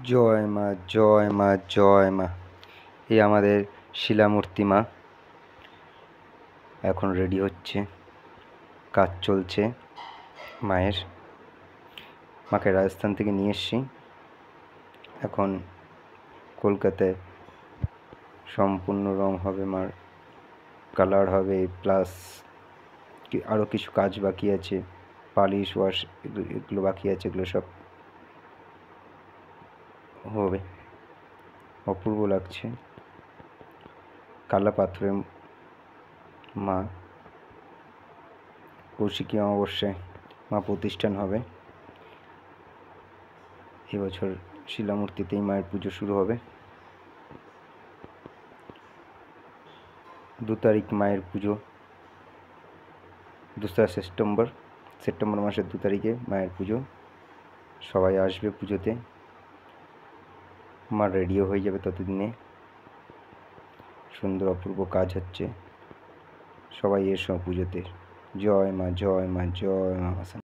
জয় মা, জয় মা, জয় মা। এই আমাদের শিলামূর্তি মা এখন রেডি হচ্ছে, কাজ চলছে মায়ের। মাকে রাজস্থান থেকে নিয়ে এসছি, এখন কলকাতায় সম্পূর্ণ রং হবে মার, কালার হবে, প্লাস আরও কিছু কাজ বাকি আছে, পালিশ ওয়াশ এগুলো বাকি আছে, এগুলো সব হবে। অপূর্ব লাগছে, কালা পাথরের মা। কৌশিকী অমাবস্যায় মা প্রতিষ্ঠান হবে। এবছর শিলামূর্তিতেই মায়ের পুজো শুরু হবে। 2 তারিখ মায়ের পুজো, 2রা সেপ্টেম্বর মাসের 2 তারিখে মায়ের পুজো। সবাই আসবে পুজোতে, মা রেডিও হয়ে যাবে ততদিনে। সুন্দর অপূর্ব কাজ হচ্ছে, সবাই এসো পুজোতে। জয় মা, জয় মা, জয় মা।